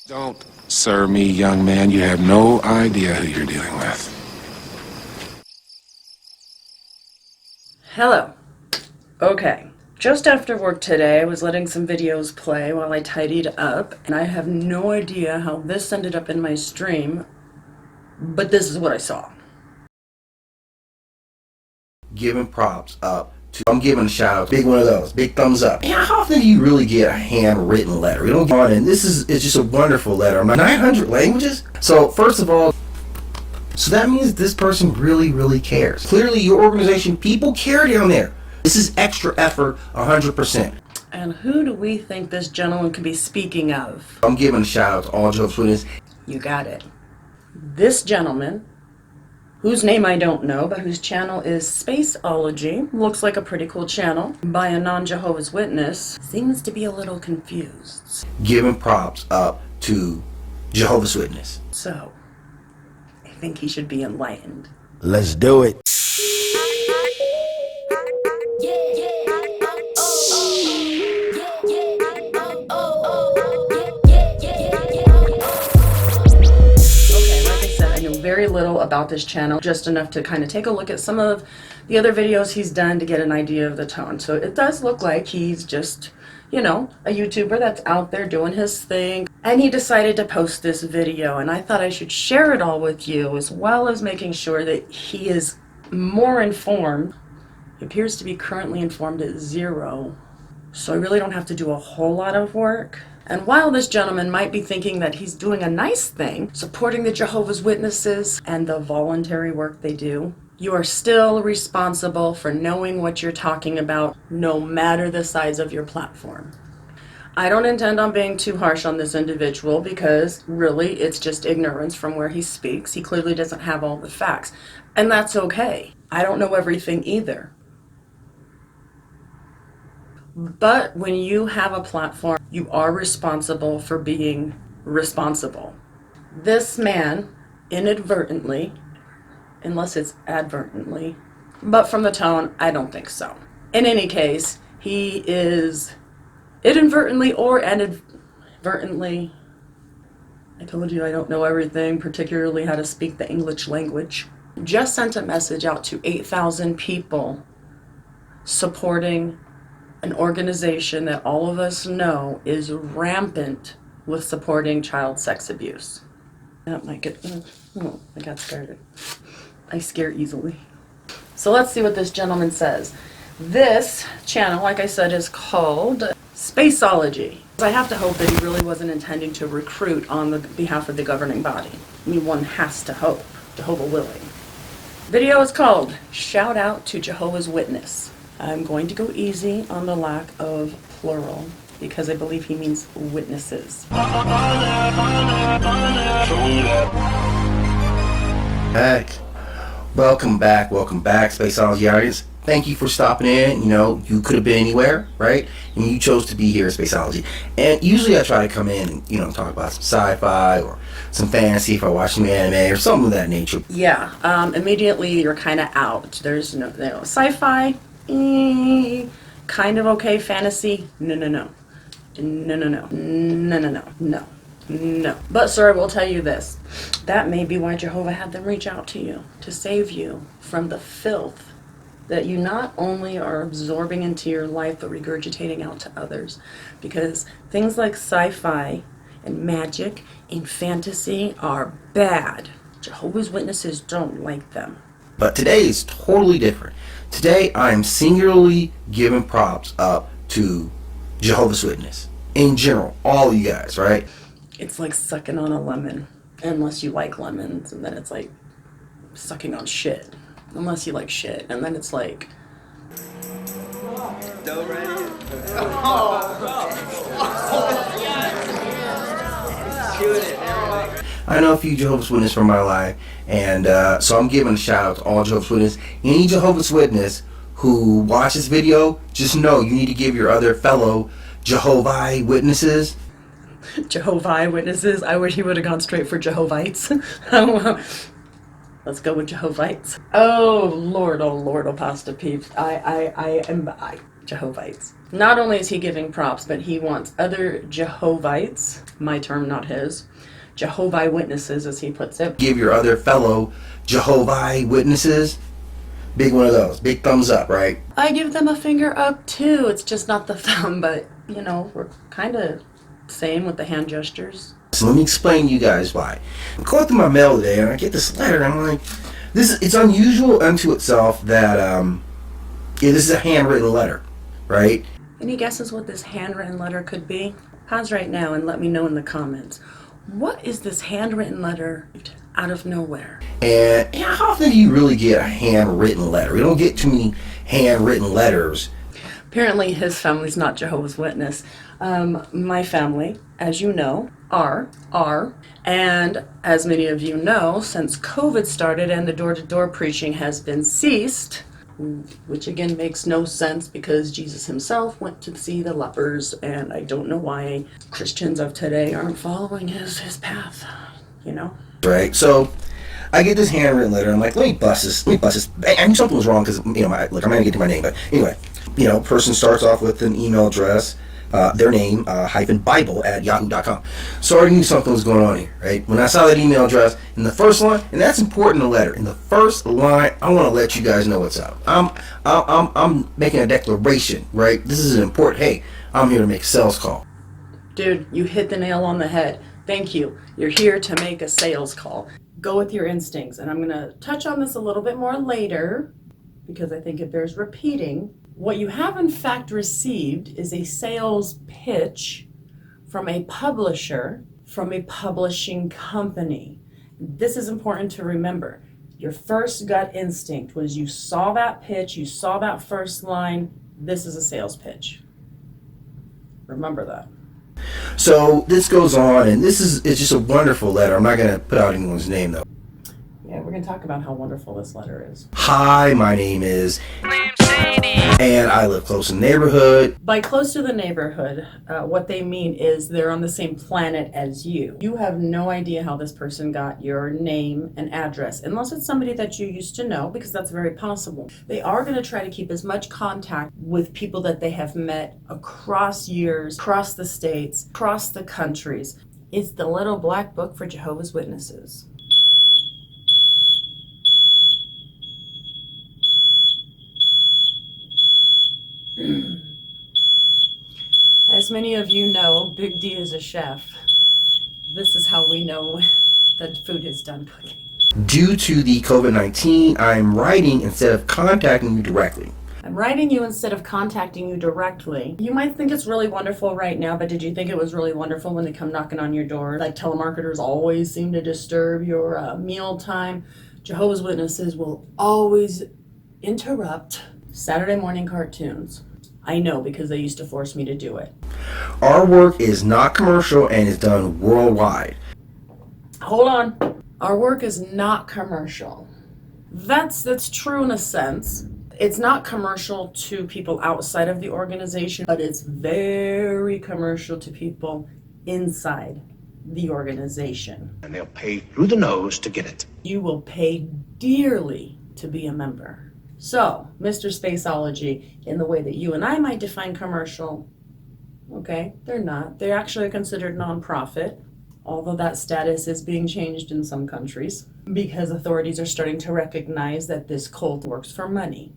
Don't sir me, young man. You have no idea who you're dealing with. Hello. Okay. Just after work today, I was letting some videos play while I tidied up, and I have no idea how this ended up in my stream, but this is what I saw. Giving props up to, I'm giving a shout out, big one of those, big thumbs up. And how often do you really get a handwritten letter? You don't get on, and this is just a wonderful letter. 900 languages? So first of all, so that means this person really cares. Clearly your organization, people care down there. This is extra effort, 100%. And who do we think this gentleman could be speaking of? I'm giving a shout out to all Jehovah's Witnesses. You got it. This gentleman, whose name I don't know, but whose channel is Spaceology, looks like a pretty cool channel, by a non-Jehovah's Witness, seems to be a little confused. Giving props up to Jehovah's Witness. So, I think he should be enlightened. Let's do it. Very little about this channel, just enough to kind of take a look at some of the other videos he's done to get an idea of the tone. So it does look like he's just, you know, a YouTuber that's out there doing his thing. And he decided to post this video, and I thought I should share it all with you, as well as making sure that he is more informed. He appears to be currently informed at 0, so I really don't have to do a whole lot of work. And while this gentleman might be thinking that he's doing a nice thing, supporting the Jehovah's Witnesses and the voluntary work they do, you are still responsible for knowing what you're talking about, no matter the size of your platform. I don't intend on being too harsh on this individual because really it's just ignorance from where he speaks. He clearly doesn't have all the facts, and that's okay. I don't know everything either. But when you have a platform, you are responsible for being responsible. This man inadvertently, unless it's advertently, but from the tone, I don't think so. In any case, he is inadvertently or inadvertently, I told you I don't know everything, particularly how to speak the English language, just sent a message out to 8,000 people supporting an organization that all of us know is rampant with supporting child sex abuse. That might get, oh, I got scared. I scare easily. So let's see what this gentleman says. This channel, like I said, is called Spaceology. I have to hope that he really wasn't intending to recruit on the behalf of the governing body. I mean, one has to hope, Jehovah willing. Video is called Shout Out to Jehovah's Witness. I'm going to go easy on the lack of plural because I believe he means witnesses. Welcome back, Spaceology audience. Thank you for stopping in. You know, you could have been anywhere, right? And you chose to be here at Spaceology. And usually I try to come in and, you know, talk about some sci-fi or some fantasy if I watch some anime or something of that nature. Yeah, immediately you're kind of out. There's no sci-fi. Kind of okay, fantasy, no. But sir, I will tell you this, that may be why Jehovah had them reach out to you, to save you from the filth that you not only are absorbing into your life, but regurgitating out to others. Because things like sci-fi and magic and fantasy are bad. Jehovah's Witnesses don't like them. But today is totally different. Today, I am singularly giving props up to Jehovah's Witness. In general, all of you guys, right? It's like sucking on a lemon. Unless you like lemons, and then it's like sucking on shit. Unless you like shit, and then it's like... I know a few Jehovah's Witnesses from my life, and so I'm giving a shout out to all Jehovah's Witnesses. Any Jehovah's Witness who watches this video, just know you need to give your other fellow Jehovah Witnesses. Jehovah Witnesses? I wish he would have gone straight for Jehovites. Let's go with Jehovites. Oh Lord, Apostate peeps. I am Jehovites. Not only is he giving props, but he wants other Jehovites, my term, not his, Jehovah Witnesses, as he puts it. Give your other fellow Jehovah Witnesses big one of those, big thumbs up, right? I give them a finger up too. It's just not the thumb, but you know, we're kind of same with the hand gestures. So let me explain to you guys why. I'm going through my mail today and I get this letter and I'm like, it's unusual unto itself that this is a handwritten letter, right? Any guesses what this handwritten letter could be? Pause right now and let me know in the comments. What is this handwritten letter out of nowhere? And how often do you really get a handwritten letter? We don't get too many handwritten letters. Apparently his family's not Jehovah's Witness. My family, as you know, are. And as many of you know, since COVID started and the door-to-door preaching has been ceased, which again makes no sense because Jesus himself went to see the lepers, and I don't know why Christians of today aren't following his path, you know? Right, so I get this handwritten letter. I'm like, let me bust this. I knew something was wrong because, you know, I'm not going to get to my name, but anyway, you know, person starts off with an email address, their name, -bible@yahoo.com. So I already knew something was going on here, right? When I saw that email address in the first line, and that's important in the letter, in the first line, I want to let you guys know what's up. I'm making a declaration, right? This is important. Hey, I'm here to make a sales call. Dude, you hit the nail on the head. Thank you. You're here to make a sales call. Go with your instincts. And I'm going to touch on this a little bit more later because I think it bears repeating. What you have in fact received is a sales pitch from a publisher, from a publishing company. This is important to remember. Your first gut instinct was you saw that pitch, you saw that first line, this is a sales pitch. Remember that. So this goes on, and it's just a wonderful letter. I'm not going to put out anyone's name, though. Yeah, we're going to talk about how wonderful this letter is. Hi, my name is... and I live close in the neighborhood. By close to the neighborhood, what they mean is they're on the same planet as you. You have no idea how this person got your name and address, unless it's somebody that you used to know, because that's very possible. They are going to try to keep as much contact with people that they have met across years, across the states, across the countries. It's the little black book for Jehovah's Witnesses. As many of you know, Big D is a chef. This is how we know that food is done cooking. Due to the COVID-19, I'm writing instead of contacting you directly. I'm writing you instead of contacting you directly. You might think it's really wonderful right now, but did you think it was really wonderful when they come knocking on your door? Like telemarketers always seem to disturb your meal time. Jehovah's Witnesses will always interrupt Saturday morning cartoons. I know because they used to force me to do it. Our work is not commercial and is done worldwide. Hold on. Our work is not commercial. That's true in a sense. It's not commercial to people outside of the organization, but it's very commercial to people inside the organization. And they'll pay through the nose to get it. You will pay dearly to be a member. So, Mr. Spaceology, in the way that you and I might define commercial, okay, they're not. They're actually considered nonprofit, although that status is being changed in some countries because authorities are starting to recognize that this cult works for money.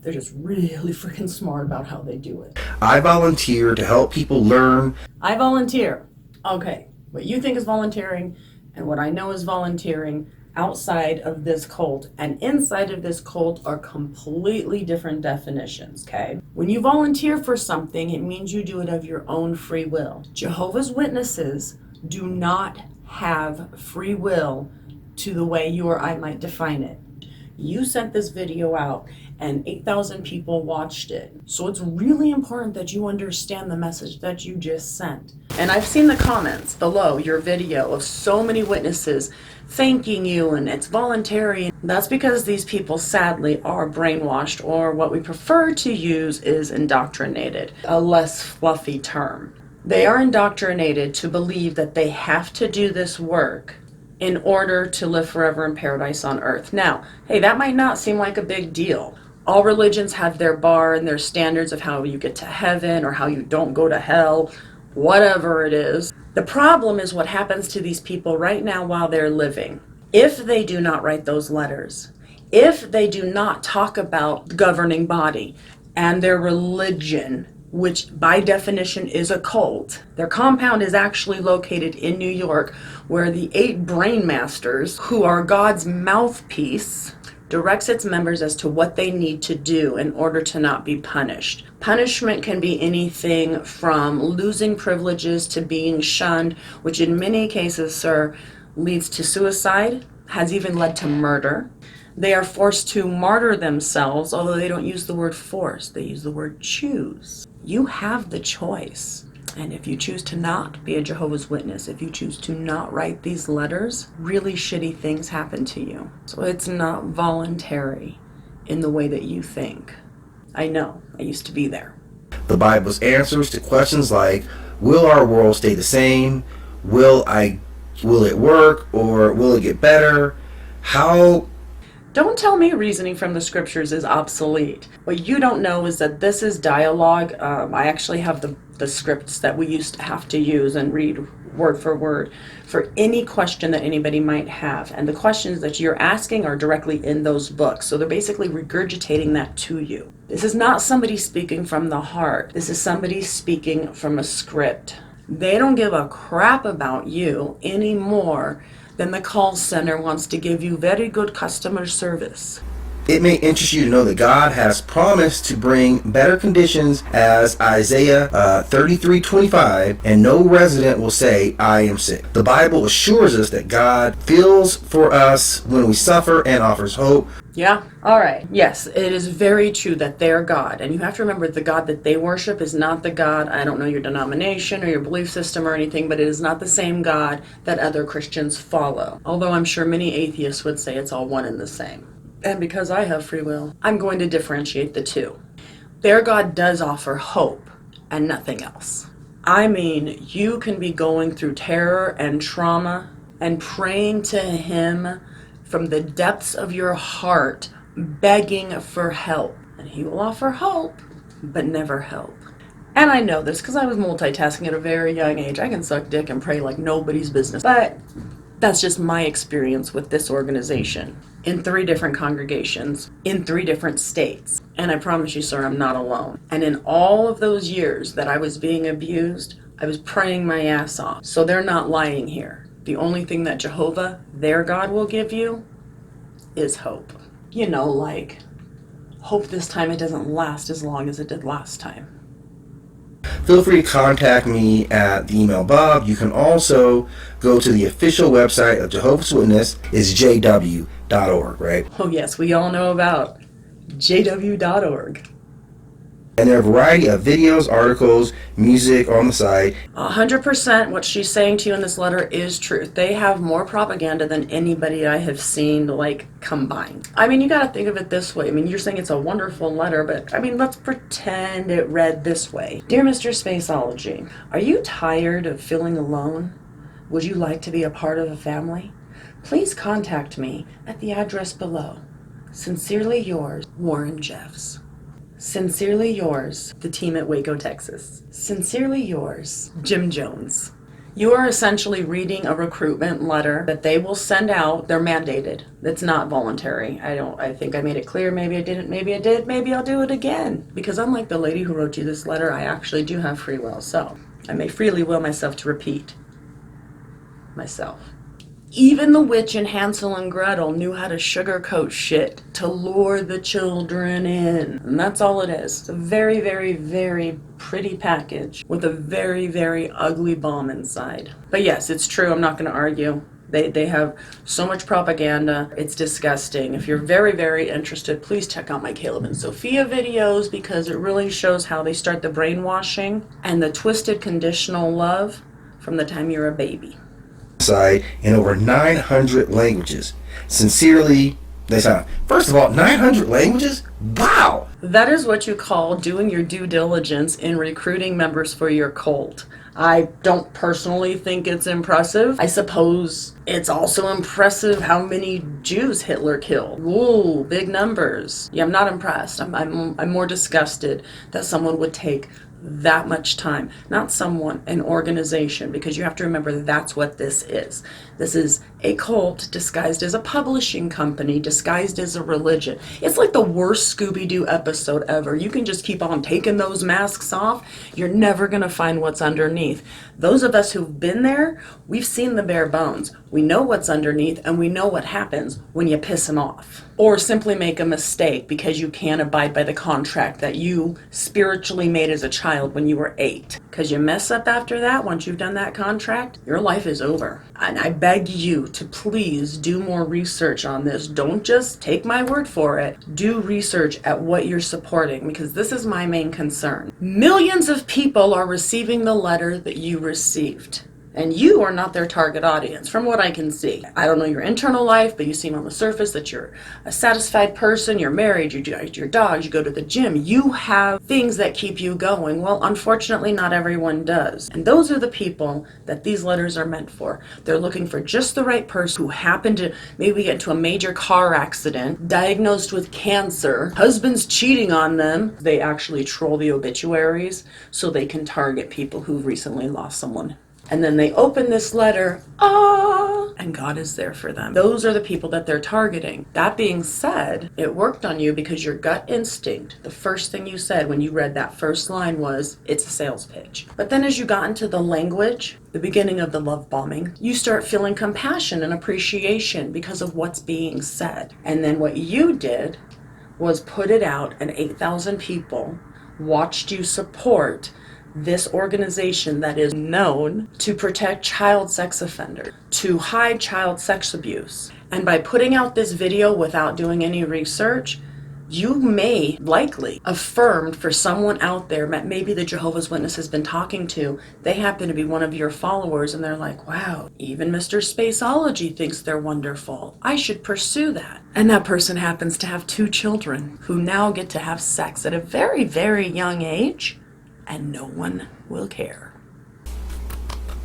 They're just really freaking smart about how they do it. I volunteer to help people learn. I volunteer. Okay, what you think is volunteering and what I know is volunteering outside of this cult and inside of this cult are completely different definitions, okay? When you volunteer for something, it means you do it of your own free will. Jehovah's Witnesses do not have free will to the way you or I might define it. You sent this video out and 8,000 people watched it. So it's really important that you understand the message that you just sent. And I've seen the comments below your video of so many witnesses thanking you and it's voluntary. That's because these people sadly are brainwashed, or what we prefer to use is indoctrinated, a less fluffy term. They are indoctrinated to believe that they have to do this work in order to live forever in paradise on earth. Now, hey, that might not seem like a big deal. All religions have their bar and their standards of how you get to heaven or how you don't go to hell, whatever it is. The problem is what happens to these people right now while they're living. If they do not write those letters, if they do not talk about the governing body and their religion, which by definition is a cult. Their compound is actually located in New York, where the 8 brain masters, who are God's mouthpiece, directs its members as to what they need to do in order to not be punished. Punishment can be anything from losing privileges to being shunned, which in many cases, sir, leads to suicide, has even led to murder. They are forced to martyr themselves, although they don't use the word force, they use the word choose. You have the choice. And if you choose to not be a Jehovah's Witness, if you choose to not write these letters, really shitty things happen to you. So it's not voluntary in the way that you think. I know, I used to be there. The Bible's answers to questions like, will our world stay the same? Will it work, or will it get better? Don't tell me reasoning from the scriptures is obsolete. What you don't know is that this is dialogue. I actually have the scripts that we used to have to use and read word for word for any question that anybody might have. And the questions that you're asking are directly in those books. So they're basically regurgitating that to you. This is not somebody speaking from the heart. This is somebody speaking from a script. They don't give a crap about you any more than the call center wants to give you very good customer service. It may interest you to know that God has promised to bring better conditions, as Isaiah 33:25, and no resident will say, I am sick. The Bible assures us that God feels for us when we suffer and offers hope. Yeah, all right. Yes, it is very true that they're God. And you have to remember the God that they worship is not the God, I don't know your denomination or your belief system or anything, but it is not the same God that other Christians follow. Although I'm sure many atheists would say it's all one and the same. And because I have free will, I'm going to differentiate the two. Their God does offer hope and nothing else. I mean, you can be going through terror and trauma and praying to Him from the depths of your heart, begging for help. And He will offer hope, but never help. And I know this because I was multitasking at a very young age. I can suck dick and pray like nobody's business. But that's just my experience with this organization. In 3 different congregations, in 3 different states. And I promise you, sir, I'm not alone. And in all of those years that I was being abused, I was praying my ass off. So they're not lying here. The only thing that Jehovah, their God, will give you is hope. You know, like, hope this time it doesn't last as long as it did last time. Feel free to contact me at the email Bob. You can also go to the official website of Jehovah's Witness. It's jw.org, right? Oh yes, we all know about jw.org. And there are a variety of videos, articles, music on the site. 100% what she's saying to you in this letter is truth. They have more propaganda than anybody I have seen, like, combined. I mean, you got to think of it this way. I mean, you're saying it's a wonderful letter, but, I mean, let's pretend it read this way. Dear Mr. Spaceology, are you tired of feeling alone? Would you like to be a part of a family? Please contact me at the address below. Sincerely yours, Warren Jeffs. Sincerely yours, the team at Waco, Texas. Sincerely yours, Jim Jones. You are essentially reading a recruitment letter that they will send out. They're mandated. It's not voluntary. I think I made it clear. Maybe I didn't. Maybe I did. Maybe I'll do it again. Because unlike the lady who wrote you this letter, I actually do have free will. So I may freely will myself to repeat myself. Even the witch in Hansel and Gretel knew how to sugarcoat shit to lure the children in. And that's all it is. It's a very, very, very pretty package with a very, very ugly bomb inside. But yes, it's true. I'm not going to argue. They have so much propaganda. It's disgusting. If you're very, very interested, please check out my Caleb and Sophia videos because it really shows how they start the brainwashing and the twisted conditional love from the time you're a baby. Site in over 900 languages. Sincerely, they sound. First of all, 900 languages? Wow! That is what you call doing your due diligence in recruiting members for your cult. I don't personally think it's impressive. I suppose it's also impressive how many Jews Hitler killed. Ooh, big numbers. Yeah, I'm not impressed. I'm more disgusted that someone would take that much time. Not someone, an organization, because you have to remember that's what this is. This is a cult disguised as a publishing company, disguised as a religion. It's like the worst Scooby-Doo episode ever. You can just keep on taking those masks off. You're never going to find what's underneath. Those of us who've been there, we've seen the bare bones. We know what's underneath, and we know what happens when you piss them off. Or simply make a mistake because you can't abide by the contract that you spiritually made as a child when you were 8. Because you mess up after that, once you've done that contract, your life is over. And I beg you to please do more research on this. Don't just take my word for it. Do research at what you're supporting, because this is my main concern. Millions of people are receiving the letter that you received. And you are not their target audience, from what I can see. I don't know your internal life, but you seem on the surface that you're a satisfied person, you're married, you do your dogs, you go to the gym. You have things that keep you going. Well, unfortunately, not everyone does. And those are the people that these letters are meant for. They're looking for just the right person who happened to maybe get into a major car accident, diagnosed with cancer, husband's cheating on them. They actually troll the obituaries so they can target people who recently lost someone. And then they open this letter, and God is there for them. Those are the people that they're targeting. That being said, it worked on you because your gut instinct, the first thing you said when you read that first line was, it's a sales pitch. But then as you got into the language, the beginning of the love bombing, you start feeling compassion and appreciation because of what's being said. And then what you did was put it out, and 8,000 people watched you support this organization that is known to protect child sex offenders, to hide child sex abuse. And by putting out this video without doing any research, you may likely affirmed for someone out there that maybe the Jehovah's Witness has been talking to. They happen to be one of your followers, and they're like, wow, even Mr. Spaceology thinks they're wonderful. I should pursue that. And that person happens to have 2 children who now get to have sex at a very, very young age. And no one will care.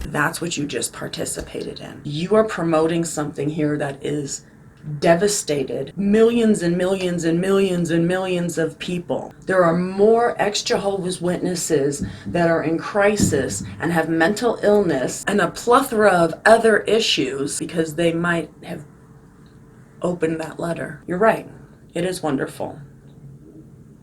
That's what you just participated in. You are promoting something here that is devastated millions and millions and millions and millions of people. There are more ex-Jehovah's Witnesses that are in crisis and have mental illness and a plethora of other issues because they might have opened that letter. You're right. It is wonderful.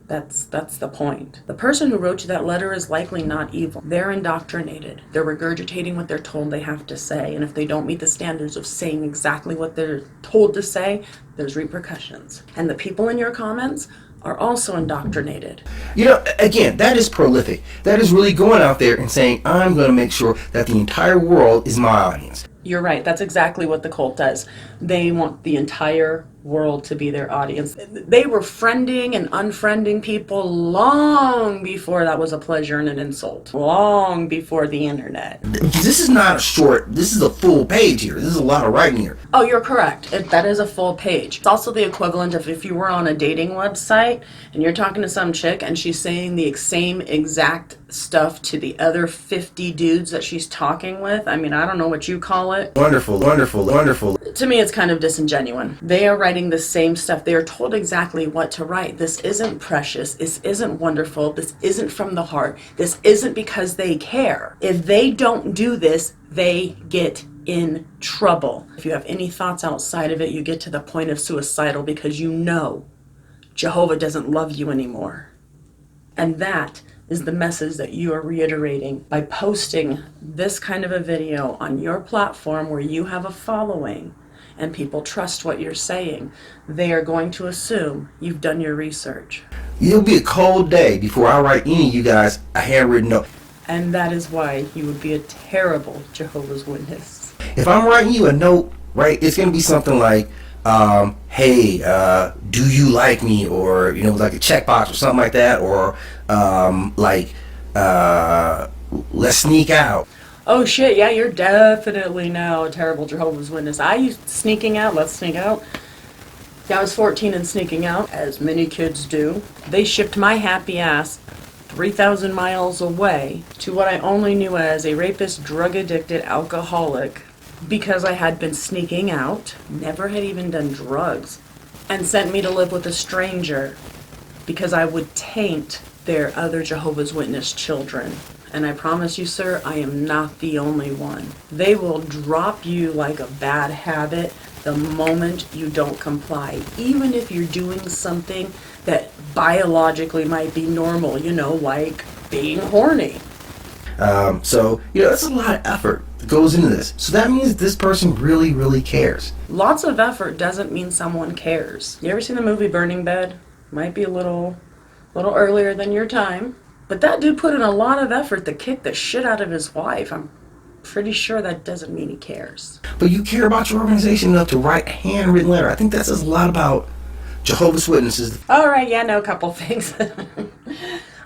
That's the point. The person who wrote you that letter is likely not evil. They're indoctrinated. They're regurgitating what they're told they have to say. And if they don't meet the standards of saying exactly what they're told to say, there's repercussions. And the people in your comments are also indoctrinated. You know, again, that is prolific. That is really going out there and saying, I'm going to make sure that the entire world is my audience. You're right. That's exactly what the cult does. They want the entire world to be their audience. They were friending and unfriending people long before that was a pleasure and an insult. Long before the internet. This is not a short, this is a full page here. This is a lot of writing here. Oh, you're correct. That is a full page. It's also the equivalent of if you were on a dating website and you're talking to some chick and she's saying the same exact stuff to the other 50 dudes that she's talking with. I mean, I don't know what you call it. Wonderful, wonderful, wonderful. To me, it's kind of disingenuous. They are writing the same stuff. They are told exactly what to write. This isn't precious. This isn't wonderful. This isn't from the heart. This isn't because they care. If they don't do this, they get in trouble. If you have any thoughts outside of it, you get to the point of suicidal because you know Jehovah doesn't love you anymore. And that is the message that you are reiterating by posting this kind of a video on your platform where you have a following and people trust what you're saying. They are going to assume you've done your research. It'll be a cold day before I write any of you guys a handwritten note. And that is why you would be a terrible Jehovah's Witness. If I'm writing you a note, right, it's going to be something like, hey, do you like me? Or, you know, like a checkbox or something like that. Or, let's sneak out. Oh shit, yeah, you're definitely now a terrible Jehovah's Witness. I used sneaking out, let's sneak out. Yeah, I was 14 and sneaking out, as many kids do. They shipped my happy ass 3,000 miles away to what I only knew as a rapist, drug-addicted alcoholic because I had been sneaking out, never had even done drugs, and sent me to live with a stranger because I would taint their other Jehovah's Witness children. And I promise you, sir, I am not the only one. They will drop you like a bad habit the moment you don't comply, even if you're doing something that biologically might be normal, like being horny. So, that's a lot of effort that goes into this. So that means this person really, really cares. Lots of effort doesn't mean someone cares. You ever seen the movie Burning Bed? Might be a little earlier than your time. But that dude put in a lot of effort to kick the shit out of his wife. I'm pretty sure that doesn't mean he cares. But you care about your organization enough to write a handwritten letter. I think that says a lot about Jehovah's Witnesses. All right, yeah, no, a couple things.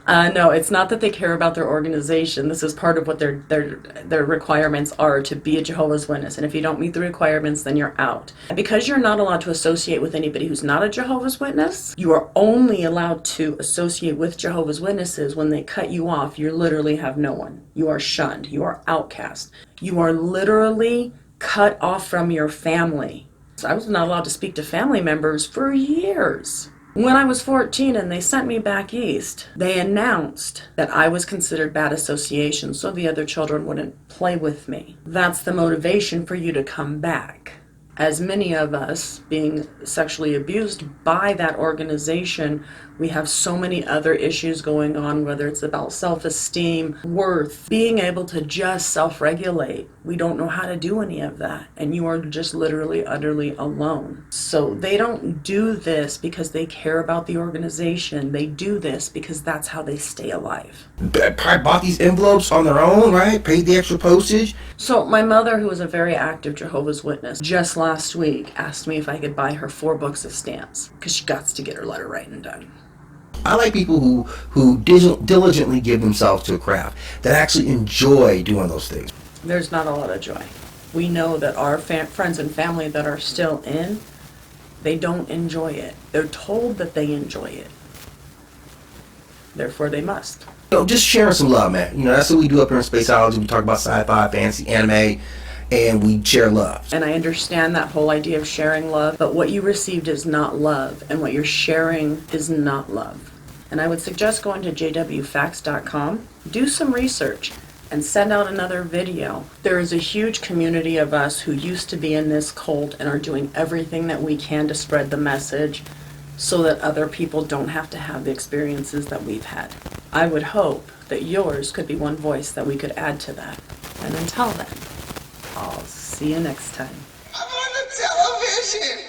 No, it's not that they care about their organization. This is part of what their requirements are to be a Jehovah's Witness. And if you don't meet the requirements, then you're out. Because you're not allowed to associate with anybody who's not a Jehovah's Witness, you are only allowed to associate with Jehovah's Witnesses when they cut you off. You literally have no one. You are shunned. You are outcast. You are literally cut off from your family. So I was not allowed to speak to family members for years. When I was 14 and they sent me back east, they announced that I was considered bad association so the other children wouldn't play with me. That's the motivation for you to come back. As many of us being sexually abused by that organization, we have so many other issues going on, whether it's about self-esteem, worth, being able to just self-regulate. We don't know how to do any of that, and you are just literally, utterly alone. So they don't do this because they care about the organization. They do this because that's how they stay alive. Probably bought these envelopes on their own, right? Paid the extra postage. So my mother, who was a very active Jehovah's Witness, just last week asked me if I could buy her 4 books of stamps because she got to get her letter writing done. I like people who diligently give themselves to a craft, that actually enjoy doing those things. There's not a lot of joy. We know that our friends and family that are still in, they don't enjoy it. They're told that they enjoy it. Therefore, they must. Just sharing some love, man. That's what we do up here in Spaceology. We talk about sci-fi, fantasy, anime, and we share love. And I understand that whole idea of sharing love, but what you received is not love, and what you're sharing is not love. And I would suggest going to jwfacts.com, do some research, and send out another video. There is a huge community of us who used to be in this cult and are doing everything that we can to spread the message so that other people don't have to have the experiences that we've had. I would hope that yours could be one voice that we could add to that. And until then, I'll see you next time. I'm on the television.